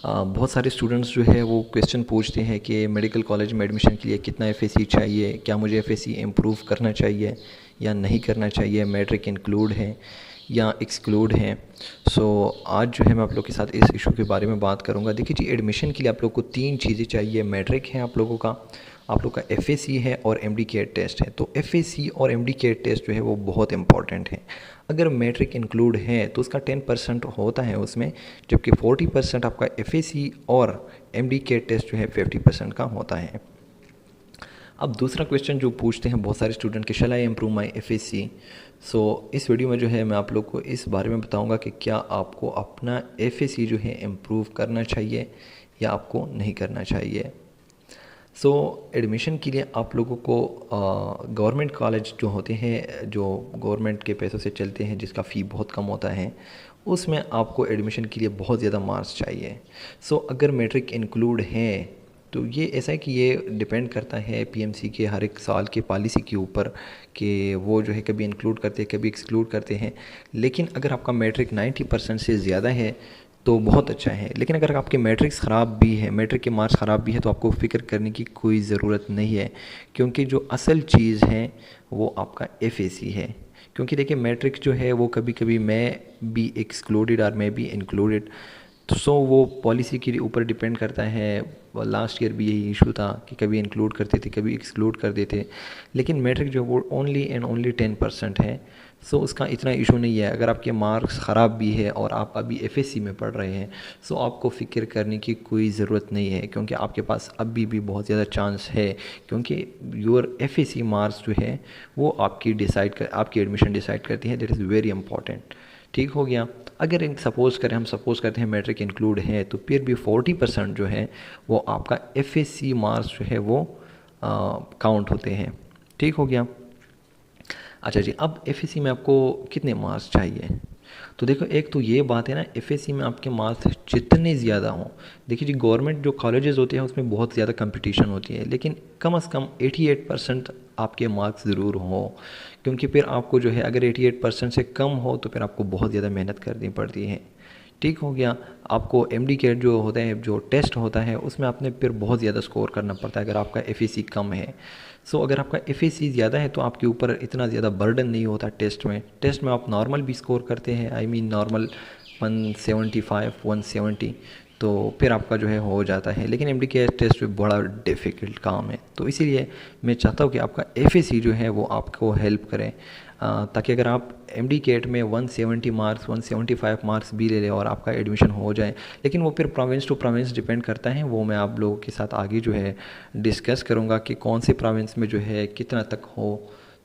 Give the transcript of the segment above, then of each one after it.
बहुत सारे स्टूडेंट्स जो है वो क्वेश्चन पूछते हैं कि मेडिकल कॉलेज में एडमिशन के लिए कितना एफएसी चाहिए, क्या मुझे एफएसी इम्प्रूव करना चाहिए या नहीं करना चाहिए, मैट्रिक इंक्लूड है या एक्सक्लूड है। सो आज जो है मैं आप लोग के साथ इस इशू के बारे में बात करूंगा। देखिए जी, एडमिशन के लिए आप लोग को 3 चीज़ें चाहिए। मैट्रिक है आप लोगों का, आप लोग का एफएसी है और एमडीकेट टेस्ट है। तो एफएसी और एमडीकेट टेस्ट जो है वो बहुत इंपॉर्टेंट है। अगर मैट्रिक इंक्लूड है तो उसका 10% होता है उसमें, जबकि 40% आपका एफएसी और एमडीकेट टेस्ट जो है 50% का होता है। अब दूसरा क्वेश्चन जो पूछते हैं बहुत सारे स्टूडेंट कि शैल आई इम्प्रूव माई एफएसी। सो इस वीडियो में जो है मैं आप लोग को इस बारे में बताऊंगा कि क्या आपको अपना एफएसी जो है इम्प्रूव करना चाहिए या आपको नहीं करना चाहिए। सो एडमिशन के लिए आप लोगों को गवर्नमेंट कॉलेज जो होते हैं, जो गवर्नमेंट के पैसों से चलते हैं, जिसका फ़ी बहुत कम होता है, उसमें आपको एडमिशन के लिए बहुत ज़्यादा मार्क्स चाहिए। सो अगर मैट्रिक इंक्लूड है तो ये ऐसा है कि ये डिपेंड करता है पीएमसी के हर एक साल के पॉलिसी के ऊपर कि वो जो है कभी इंक्लूड करते हैं कभी एक्सक्लूड करते हैं। लेकिन अगर आपका मैट्रिक 90% से ज़्यादा है तो बहुत अच्छा है। लेकिन अगर आपके मैट्रिक्स ख़राब भी है, मैट्रिक के मार्क्स ख़राब भी है, तो आपको फ़िक्र करने की कोई ज़रूरत नहीं है, क्योंकि जो असल चीज़ है वो आपका एफएसी है। क्योंकि देखिए मैट्रिक जो है वो कभी कभी मैं भी एक्सक्लूडेड और मैं भी इंक्लूडेड, तो सो वो पॉलिसी के ऊपर डिपेंड करता है। लास्ट ईयर भी यही इशू था कि कभी इंक्लूड करते थे कभी एक्सक्लूड कर देते। लेकिन मैट्रिक जो वो ओनली एंड ओनली 10% है, सो उसका इतना इशू नहीं है। अगर आपके मार्क्स ख़राब भी है और आप अभी एफएससी में पढ़ रहे हैं, सो आपको फ़िक्र करने की कोई ज़रूरत नहीं है, क्योंकि आपके पास अभी भी बहुत ज़्यादा चांस है। क्योंकि योर एफएससी मार्क्स जो है वो आपकी एडमिशन डिसाइड करती है। That is very important. ठीक हो गया। अगर हम सपोज़ करते हैं मैट्रिक इंक्लूड है, तो फिर भी 40% जो है वो आपका एफएससी मार्क्स जो है वो काउंट होते हैं। ठीक हो गया। अच्छा जी, अब एफएससी में आपको कितने मार्क्स चाहिए? तो देखो, एक तो ये बात है ना, एफएससी में आपके मार्क्स जितने ज़्यादा हों, देखिए जी गवर्नमेंट जो कॉलेजेस होते हैं उसमें बहुत ज़्यादा कंपटीशन होती है, लेकिन कम से कम 88% आपके मार्क्स ज़रूर हों। क्योंकि फिर आपको जो है अगर 88% से कम हो तो फिर आपको बहुत ज़्यादा मेहनत करनी पड़ती है। ठीक हो गया। आपको एमडीकेट जो होता है, जो टेस्ट होता है, उसमें आपने फिर बहुत ज़्यादा स्कोर करना पड़ता है अगर आपका एफएससी कम है। सो अगर आपका एफएससी ज़्यादा है तो आपके ऊपर इतना ज़्यादा बर्डन नहीं होता टेस्ट में आप नॉर्मल भी स्कोर करते हैं, आई मीन नॉर्मल 175 170, तो फिर आपका जो है हो जाता है। लेकिन एमडीके टेस्ट में बड़ा डिफ़िकल्ट काम है, तो इसीलिए मैं चाहता हूँ कि आपका एफएससी जो है वो आपको हेल्प करें, ताकि अगर आप एमडीकेट में 170 मार्क्स 175 मार्क्स भी ले लें और आपका एडमिशन हो जाए। लेकिन वो फिर प्रोविंस टू प्रोविंस डिपेंड करता है, वो मैं आप लोगों के साथ आगे जो है डिस्कस करूँगा कि कौन से प्रोविंस में जो है कितना तक हो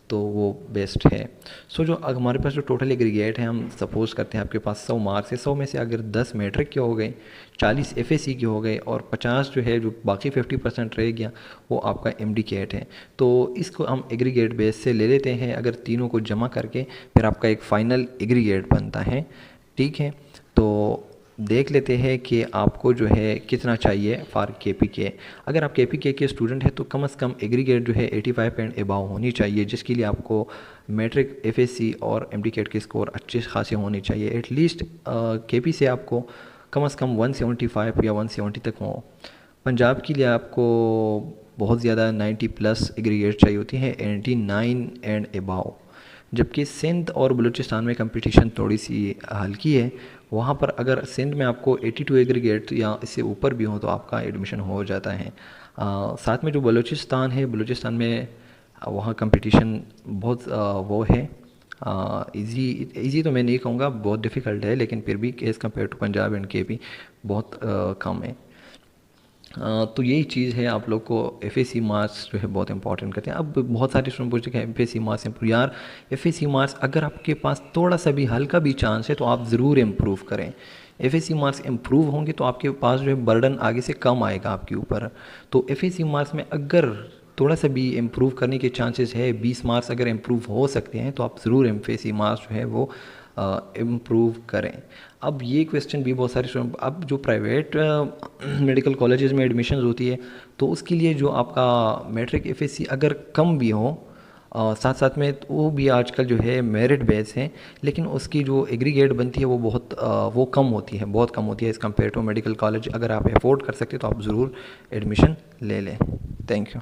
तो वो बेस्ट है। सो जो हमारे पास जो टोटल एग्रीगेट है, हम सपोज़ करते हैं आपके पास 100 मार्क्स है, 100 में से अगर 10 मैट्रिक के हो गए, 40 एफएससी के हो गए और 50 जो है, जो बाकी 50% रह गया, वो आपका एमडीकेट है। तो इसको हम एग्रीगेट बेस से ले लेते हैं। अगर तीनों को जमा करके फिर आपका एक फ़ाइनल एग्रीगेट बनता है। ठीक है, तो देख लेते हैं कि आपको जो है कितना चाहिए फॉर केपीके। अगर आप केपीके के स्टूडेंट हैं तो कम से कम एग्रीगेट जो है 85 एंड अबाव होनी चाहिए, जिसके लिए आपको मैट्रिक, एफएससी और एमडीकेट के स्कोर अच्छे खासे होने चाहिए। एटलीस्ट केपी से आपको कम से कम 175 या 170 तक हो। पंजाब के लिए आपको बहुत ज़्यादा 90 प्लस एग्रीगेट चाहिए होती है, 89 एंड अबाव। जबकि सिंध और बलूचिस्तान में कंपटीशन थोड़ी सी हल्की है। वहाँ पर अगर सिंध में आपको 82 एग्रीगेट या इससे ऊपर भी हो तो आपका एडमिशन हो जाता है। साथ में जो बलूचिस्तान है, बलूचिस्तान में वहाँ कंपटीशन बहुत वो है, इजी तो मैं नहीं कहूँगा, बहुत डिफ़िकल्ट है, लेकिन फिर भी as compared to Punjab and KP बहुत कम है। तो यही चीज़ है, आप लोग को एफएससी मार्क्स जो है बहुत इंपॉर्टेंट करते हैं। अब बहुत सारे स्टूडेंट पूछते हैं कि एफएससी मार्क्स इम्प्रूव, यार एफएससी मार्क्स अगर आपके पास थोड़ा सा भी हल्का भी चांस है तो आप ज़रूर इम्प्रूव करें। एफएससी मार्क्स इम्प्रूव होंगे तो आपके पास जो है बर्डन आगे से कम आएगा आपके ऊपर। तो एफएससी मार्क्स में अगर थोड़ा सा भी इम्प्रूव करने के चांसेस है, 20 मार्क्स अगर इम्प्रूव हो सकते हैं, तो आप ज़रूर एफएससी मार्क्स जो है वो इम्प्रूव करें। अब ये क्वेश्चन भी बहुत सारे स्टूडेंट, अब जो प्राइवेट मेडिकल कॉलेजेस में एडमिशन होती है तो उसके लिए जो आपका मैट्रिक एफएससी अगर कम भी हो साथ साथ में वो भी आजकल जो है मेरिट बेस है, लेकिन उसकी जो एग्रीगेट बनती है वो बहुत वो कम होती है, बहुत कम होती है as compared to medical college. अगर आप अफोर्ड कर सकते तो आप ज़रूर एडमिशन ले लें। Thank you.